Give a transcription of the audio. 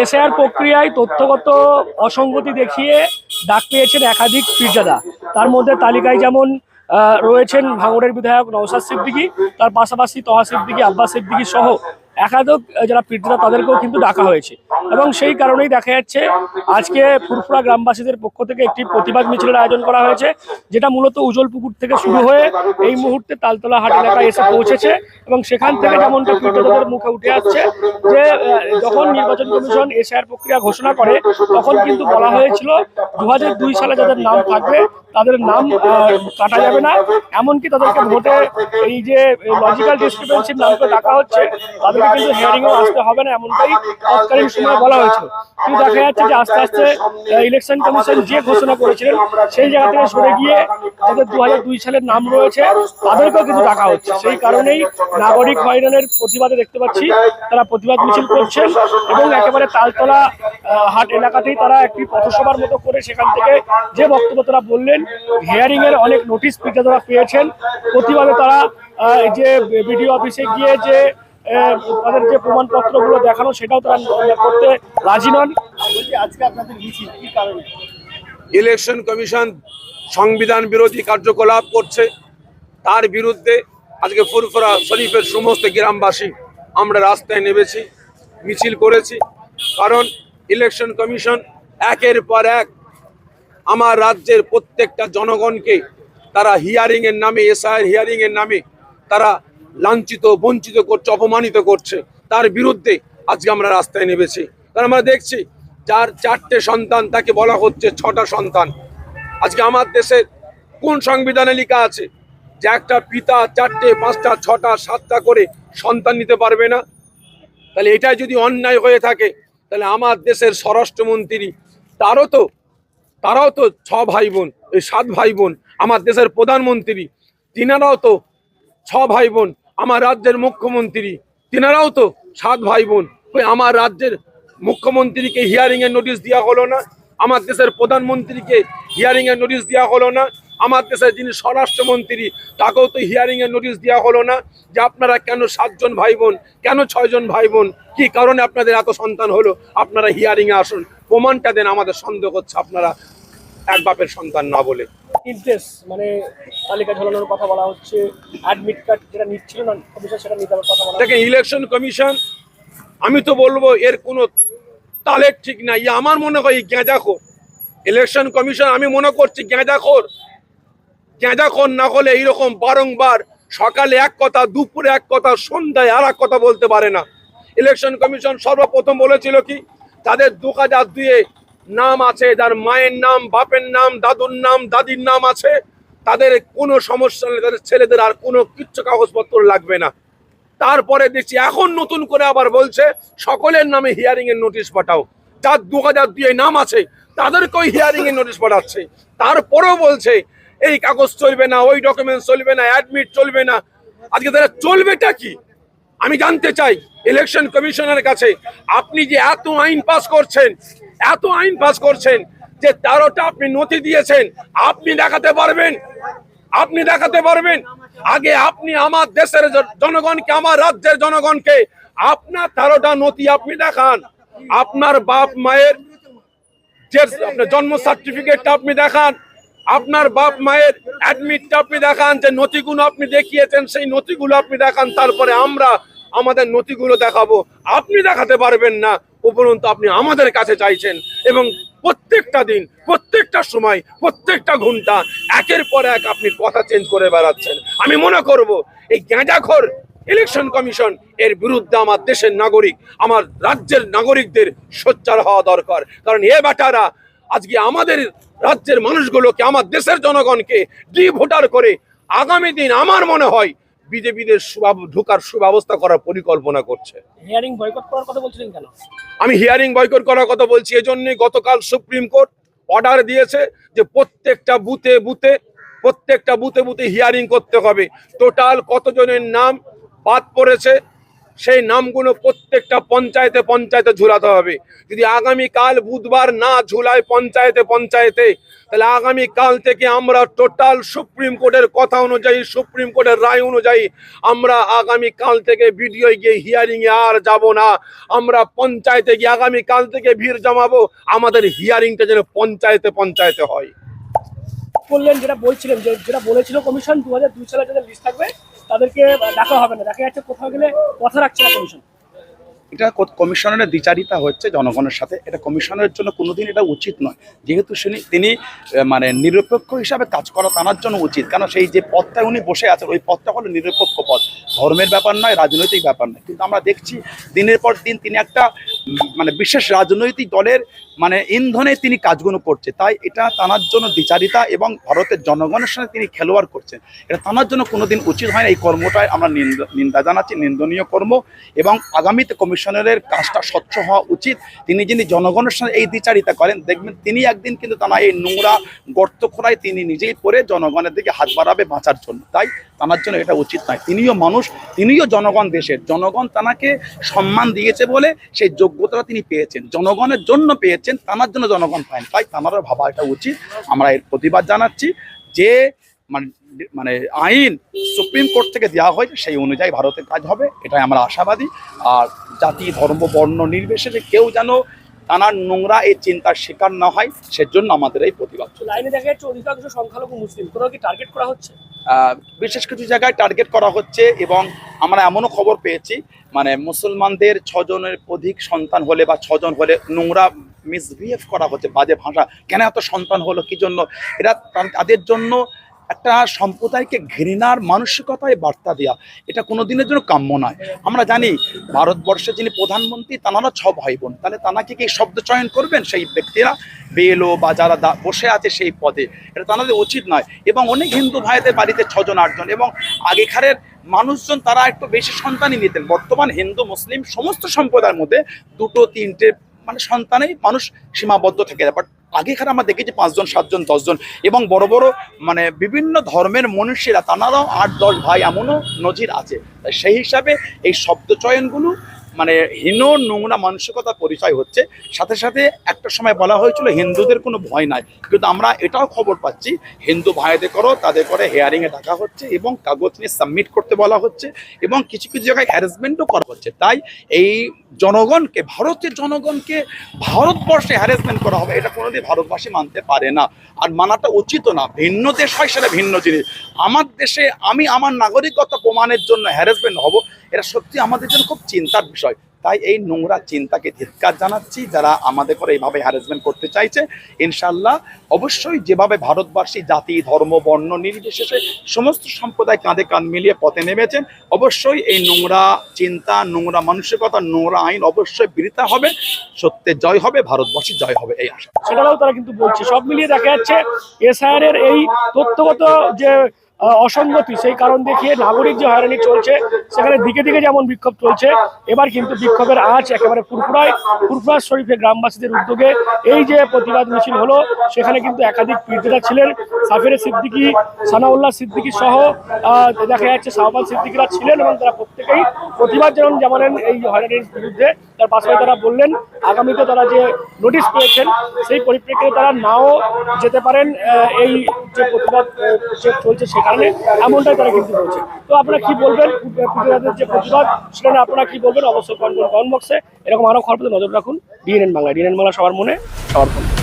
SIR প্রক্রিয়ায় তথ্যগত অসঙ্গতি দেখিয়ে ডাক পেয়েছেন একাধিক পীরজাদা। তার মধ্যে তালিকায় যেমন রয়েছেন ভাঙড়ের বিধায়ক নওশাদ সিদ্দিকী, তার পাশাপাশি তহা সিদ্দিকী, আব্বাস সিদ্দিকী সহ একাধিক যারা পীরজাদা তাদেরকেও কিন্তু ডাকা হয়েছে। এবং সেই কারণেই দেখা যাচ্ছে আজকে ফুরফুরা গ্রামবাসীদের পক্ষ থেকে একটি প্রতিবাদ মিছিলের আয়োজন করা হয়েছে, যেটা মূলত উজলপুকুর থেকে শুরু হয়ে এই মুহূর্তে তালতলা হাট এলাকায় এসে পৌঁছেছে। এবং সেখান থেকে যেমনটা পীরজাদাদের মুখে উঠে আসছে যে যখন নির্বাচন কমিশন এসআইআর প্রক্রিয়া ঘোষণা করে তখন কিন্তু বলা হয়েছিল 2002 সালে যাদের নাম থাকবে তাদের নাম কাটা যাবে না, এমনকি তাদেরকে ভোটে এই যে লজিক্যাল ডিসক্রিপেন্সির নামকে ডাকা হচ্ছে তাদেরকে কিন্তু হিয়ারিংও আসতে হবে না, এমনটাই তৎকালীন সময় বলা হয়েছিল। কিন্তু দেখা যাচ্ছে যে আস্তে আস্তে ইলেকশন কমিশন যে ঘোষণা করেছিলেন সেই জায়গা থেকে সরে গিয়ে যাদের 2002 সালের নাম রয়েছে তাদেরকেও কিন্তু ডাকা হচ্ছে। সেই কারণেই নাগরিক হয়রানের প্রতিবাদে দেখতে পাচ্ছি তারা প্রতিবাদ মিছিল করছেন এবং একেবারে তালতলা হাট এলাকাতেই তারা একটি পথসভার মতো করে সেখান থেকে যে বক্তব্য তারা বললেন, হিয়ারিং এর অনেক নোটিশ পীরজাদারা পেয়েছেন, প্রতিবাদে তারা যে বিডিও অফিসে গিয়ে যে তাদের যে প্রমাণপত্রগুলো দেখানো সেটাও তারা করতে রাজি নন। আজকে আপনাদের মিছিল কি কারণে? ইলেকশন কমিশন সংবিধান বিরোধী কার্যকলাপ করছে, তার বিরুদ্ধে আজকে ফুরফুরা শরীফের সমস্ত গ্রামবাসী আমরা রাস্তায় নেমেছি, মিছিল করেছি। কারণ ইলেকশন কমিশন একের পর এক আমার রাজ্যের প্রত্যেকটা জনগণকে তারা হিয়ারিং এর নামে, এসআইআর হিয়ারিং এর নামে তারা লাঞ্ছিত, বঞ্চিত করছে, অপমানিত করছে। তার বিরুদ্ধে আজকে আমরা রাস্তায় নেমেছি। কারণ আমরা দেখছি যার 4টে সন্তান তাকে বলা হচ্ছে 6টা সন্তান। আজকে আমার দেশে কোন সংবিধানে লেখা আছে যে একটা পিতা 4টে, 5টা, 6টা, 7টা করে সন্তান নিতে পারবে না? তাহলে এটা যদি অন্যায় হয়ে থাকে তাহলে আমার দেশের স্বরাষ্ট্রমন্ত্রী তারাও তো 6 ভাই বোন, এই 7 ভাই বোন। আমার দেশের প্রধানমন্ত্রী তিনারাও তো 6 ভাই বোন। আমার রাজ্যের মুখ্যমন্ত্রী তিনারাও তো 7 ভাই বোন। ওই আমার রাজ্যের মুখ্যমন্ত্রীকে হিয়ারিং এর নোটিশ দেওয়া হলো না, আমার দেশের প্রধানমন্ত্রীকে হিয়ারিং এর নোটিশ দেওয়া হলো না, আমার দেশের যিনি স্বরাষ্ট্রমন্ত্রী তাকেও তো হিয়ারিং এর নোটিশ দেওয়া হলো না যে আপনারা কেন 7 জন ভাই বোন, কেন 6 জন ভাই বোন, কি কারণে আপনাদের এত সন্তান হলো, আপনারা হিয়ারিং এ আসুন, প্রমাণটা দেন। আমাদের সন্দেহ হচ্ছে আপনারা এক বাপের সন্তান না বলে। ইন্টারেস্ট মানে তালিকা ঝোলানোর কথা বলা হচ্ছে, অ্যাডমিট কার্ড যেটা নিচ্ছিল না কমিশন সেটা নিতে হবে কথা বলা। দেখেন ইলেকশন কমিশন, আমি তো বলবো এর কোনো তালের ঠিক নাই। আমার মনে হয় গেঁজাখোর ইলেকশন কমিশন। আমি মনে করছি গেঁজাখোর না হলে এইরকম বারংবার সকালে এক কথা, দুপুরে এক কথা, সন্ধ্যায় আর এক কথা বলতে পারে না। ইলেকশন কমিশন সর্বপ্রথম বলেছিল কি তাদের 2002-এ নাম আছে, যার মায়ের নাম, বাপের নাম, দাদুর নাম, দাদির নাম আছে, তাদের কোনো সমস্যা নেই, তাদের ছেলেদের আর কোনো কিচ্ছু কাগজপত্র লাগবে না। তারপরে দেখছি এখন নতুন করে আবার বলছে সকলের নামে হিয়ারিং এর নোটিশ পাঠাও। যার 2002-এ নাম আছে তাদেরকেও হিয়ারিং এর নোটিশ পাঠাচ্ছে। তারপরেও বলছে এই কাগজ চলবে না, ওই ডকুমেন্ট চলবে না, অ্যাডমিট চলবে না। আজকে তারা চলবেটা কি আমি জানতে চাই ইলেকশন কমিশনের কাছে। আপনি যে এত আইন পাস করছেন যে 13টা আপনি নথি দিয়েছেন, আপনি দেখাতে পারবেন? আগে আপনি আমার দেশের জনগণকে, আমার রাজ্যের জনগণকে আপনার 13টা নথি আপনি দেখান। আপনার বাপ মায়ের যে আপনার জন্ম সার্টিফিকেটটা আপনি দেখান, আপনার বাপ মায়ের অ্যাডমিটটা আপনি দেখান, যে নথিগুলো আপনি দেখিয়েছেন সেই নথিগুলো আপনি দেখান। তারপরে আমরা আমাদের নথিগুলো দেখাবো। আপনি দেখাতে পারবেন না, উপরন্তু আপনি আমাদের কাছে চাইছেন এবং প্রত্যেকটা দিন, প্রত্যেকটা সময়, প্রত্যেকটা ঘন্টা একের পর এক আপনি কথা চেঞ্জ করে বেড়াচ্ছেন। আমি মনে করব এই গেঁজাখোর ইলেকশন কমিশন এর বিরুদ্ধে আমার দেশের নাগরিক, আমার রাজ্যের নাগরিকদের সোচ্চার হওয়া দরকার। কারণ এ বেটারা আজকে আমাদের রাজ্যের মানুষগুলোকে, আমার দেশের জনগণকে ভোটার করে আগামী দিন আমার মনে হয় বিজেপিদের ঢোকার সুব্যবস্থা করার পরিকল্পনা করছে। হিয়ারিং বয়কট করার কথা বলছিলেন কেন? আমি হিয়ারিং বয়কট করার কথা বলছি এজন্যই, গতকাল সুপ্রিম কোর্ট অর্ডার দিয়েছে যে প্রত্যেকটা বুথে হিয়ারিং করতে হবে। টোটাল কতজনের নাম বাদ পড়েছে সেই নামগুলো প্রত্যেকটা পঞ্চায়েতে পঞ্চায়েতে ঝুলাতে হবে। যদি আগামীকাল বুধবার না ঝুলায় পঞ্চায়েতে পঞ্চায়েতে, তাহলে আগামীকাল থেকে আমরা টোটাল সুপ্রিম কোর্টের কথা অনুযায়ী, সুপ্রিম কোর্টের রায় অনুযায়ী আমরা আগামীকাল থেকে ভিডিও গিয়ে হিয়ারিংয়ে আর যাব না। আমরা পঞ্চায়েতে গিয়ে আগামীকাল থেকে ভিড় জমাবো, আমাদের হিয়ারিংটা যেন পঞ্চায়েতে পঞ্চায়েতে হয়। বললেন যেটা বলছিলেন, যেটা বলেছিল কমিশন 2002 সালে যাদের লিস্ট থাকবে তাদেরকে ডাকা হবে না, দেখা যাচ্ছে কোথাও গেলে কথা রাখছে না কমিশন। এটা কমিশনের দ্বিচারিতা হচ্ছে জনগণের সাথে। এটা কমিশনের জন্য কোনোদিন এটা উচিত নয়, যেহেতু তিনি মানে নিরপেক্ষ হিসাবে কাজ করা তার জন্য উচিত। কারণ সেই যে পদটায় উনি বসে আছেন ওই পদটা হলো নিরপেক্ষ পদ, ধর্মের ব্যাপার নয়, রাজনৈতিক ব্যাপার নয়। কিন্তু আমরা দেখছি দিনের পর দিন তিনি একটা মানে বিশেষ রাজনৈতিক দলের মানে ইন্ধনে তিনি কাজগুলো করছে। তাই এটা তানার জন্য দ্বিচারিতা এবং ভারতের জনগণের সঙ্গে তিনি খেলোয়াড় করছেন, এটা তানার জন্য কোনোদিন উচিত হয় না। এই কর্মটায় আমরা নিন্দা জানাচ্ছি, নিন্দনীয় কর্ম। এবং আগামীতে কমিশনারের কাজটা স্বচ্ছ হওয়া উচিত। তিনি যিনি জনগণের সঙ্গে এই দ্বিচারিতা করেন, দেখবেন তিনি একদিন কিন্তু তারা এই নোংরা গর্ত খোঁড়ায় তিনি নিজেই পড়ে জনগণের দিকে হাত বাড়াবে বাঁচার জন্য। তাই তানার জন্য এটা উচিত নয়। তিনিও মানুষ, তিনিও জনগণ, দেশের জনগণ তানাকে সম্মান দিয়েছে বলে সেই যোগ্যতাটা তিনি পেয়েছেন, জনগণের জন্য পেয়েছেন, তানার জন্য জনগণ পায়। তাই তানারও ভাবা এটা উচিত। আমরা এর প্রতিবাদ জানাচ্ছি যে মানে আইন সুপ্রিম কোর্ট থেকে দেওয়া হয় সেই অনুযায়ী ভারতের কাজ হবে, এটাই আমরা আশাবাদী। আর জাতি ধর্ম বর্ণ নির্বিশেষে কেউ যেন তানার নোংরা এই চিন্তার শিকার না হয়, সেজন্য আমাদের এই প্রতিবাদ। লাইনে দেখা যাচ্ছে অধিকাংশ সংখ্যালঘু মুসলিম, কোথাও কি টার্গেট করা হচ্ছে? বিশেষ কিছু জায়গায় টার্গেট করা হচ্ছে এবং আমরা এমনও খবর পেয়েছি মানে মুসলমানদের 6 জনের অধিক সন্তান হলে বা 6 জন হলে নোংরা মিসবিহেভ করা হচ্ছে, বাজে ভাষা। কেন এত সন্তান হলো, কি জন্য? এরা তাদের জন্য একটা সম্প্রদায়কে ঘৃণার মানসিকতায় বার্তা দেওয়া, এটা কোনো দিনের জন্য কাম্য নয়। আমরা জানি ভারতবর্ষে যিনি প্রধানমন্ত্রী তানারা 6 ভাই বোন, তাহলে তানাকে কি শব্দ চয়ন করবেন সেই ব্যক্তিরা, বেলো বা যারা বসে আছে সেই পদে? এটা তাদের উচিত নয়। এবং অনেক হিন্দু ভাইদের বাড়িতে 6 জন 8 জন, এবং আগেকারের মানুষজন তারা একটু বেশি সন্তানই নিতেন। বর্তমান হিন্দু মুসলিম সমস্ত সম্প্রদায়ের মধ্যে 2 3টে মানে সন্তানেই মানুষ সীমাবদ্ধ থেকে যায়। বাট আগেকার আমরা দেখেছি 5 জন 7 জন 10 জন, এবং বড় বড় মানে বিভিন্ন ধর্মের মনীষীরা তানারাও 8-10 ভাই, এমনও নজির আছে। তাই সেই হিসাবে এই শব্দ চয়নগুলো মানে হীন নোংরা মানসিকতার পরিচয় হচ্ছে। সাথে সাথে একটা সময় বলা হয়েছিল হিন্দুদের কোনো ভয় নাই, কিন্তু আমরা এটাও খবর পাচ্ছি হিন্দু ভাইদের করো তাদের করে হেয়ারিংয়ে ডাকা হচ্ছে এবং কাগজ নিয়ে সাবমিট করতে বলা হচ্ছে, এবং কিছু কিছু জায়গায় হ্যারাসমেন্টও করা হচ্ছে। তাই এই জনগণকে, ভারতের জনগণকে ভারতবর্ষে হ্যারাসমেন্ট করা হবে, এটা কোনোদিন ভারতবাসী মানতে পারে না, আর মানাটা উচিত না। ভিন্ন দেশ হয় সেটা ভিন্ন জিনিস। আমার দেশে আমি আমার নাগরিকত্ব প্রমাণের জন্য হ্যারাসমেন্ট হব, এটা সত্যি আমাদের জন্য খুব চিন্তার বিষয়। তাই এই নোংরা চিন্তাকে ধিক্কার জানাচ্ছি যারা আমাদের করে এইভাবে হ্যারাসমেন্ট করতে চাইছে। ইনশাল্লাহ অবশ্যই যেভাবে ভারতবাসী জাতি ধর্ম বর্ণ নির্বিশেষে সমস্ত সম্প্রদায় কাঁধে কাঁধ মিলিয়ে পথে নেমেছেন, অবশ্যই এই নোংরা চিন্তা, নোংরা মানসিকতা, নোংরা আইন অবশ্যই বিরোধিতা হবে, সত্যের জয় হবে, ভারতবাসী জয় হবে, এই আশা। সেটাও তারা কিন্তু বলছে। সব মিলিয়ে দেখা যাচ্ছে এসআইআর এর এই তথ্যগত যে অসঙ্গতি, সেই কারণ দেখিয়ে নাগরিক যে হয়রানি চলছে, সেখানে দিকে দিকে যেমন বিক্ষোভ চলছে, এবার কিন্তু বিক্ষোভের আঁচ একেবারে ফুরফুরা শরীফে গ্রামবাসীদের উদ্যোগে এই যে প্রতিবাদ মিছিল হলো, সেখানে কিন্তু একাধিক পীরজাদা ছিলেন। সাফিরে সিদ্দিকী, সানাউল্লাহ সিদ্দিকী সহ দেখা যাচ্ছে শাহবাজ সিদ্দিকীরা ছিলেন, এবং তারা প্রত্যেকেই প্রতিবাদ জানালেন এই হয়রানির বিরুদ্ধে। তার পাশাপাশি তারা বললেন আগামীতে তারা যে নোটিশ পেয়েছেন সেই পরিপ্রেক্ষিতে তারা নাও যেতে পারেন এই যে প্রতিবাদ চলছে সেখানে, এমনটাই তারা কিন্তু বলছে। তো আপনারা কি বলবেন পীরজাদাদের যে প্রতিবাদ, সেখানে আপনারা কি বলবেন অবশ্যই কমেন্ট বক্সে। এরকম আরো খবর পেতে নজর রাখুন ডিএনএন বাংলা। ডিএনএন বাংলা সবার মনে, সবার ফোনে।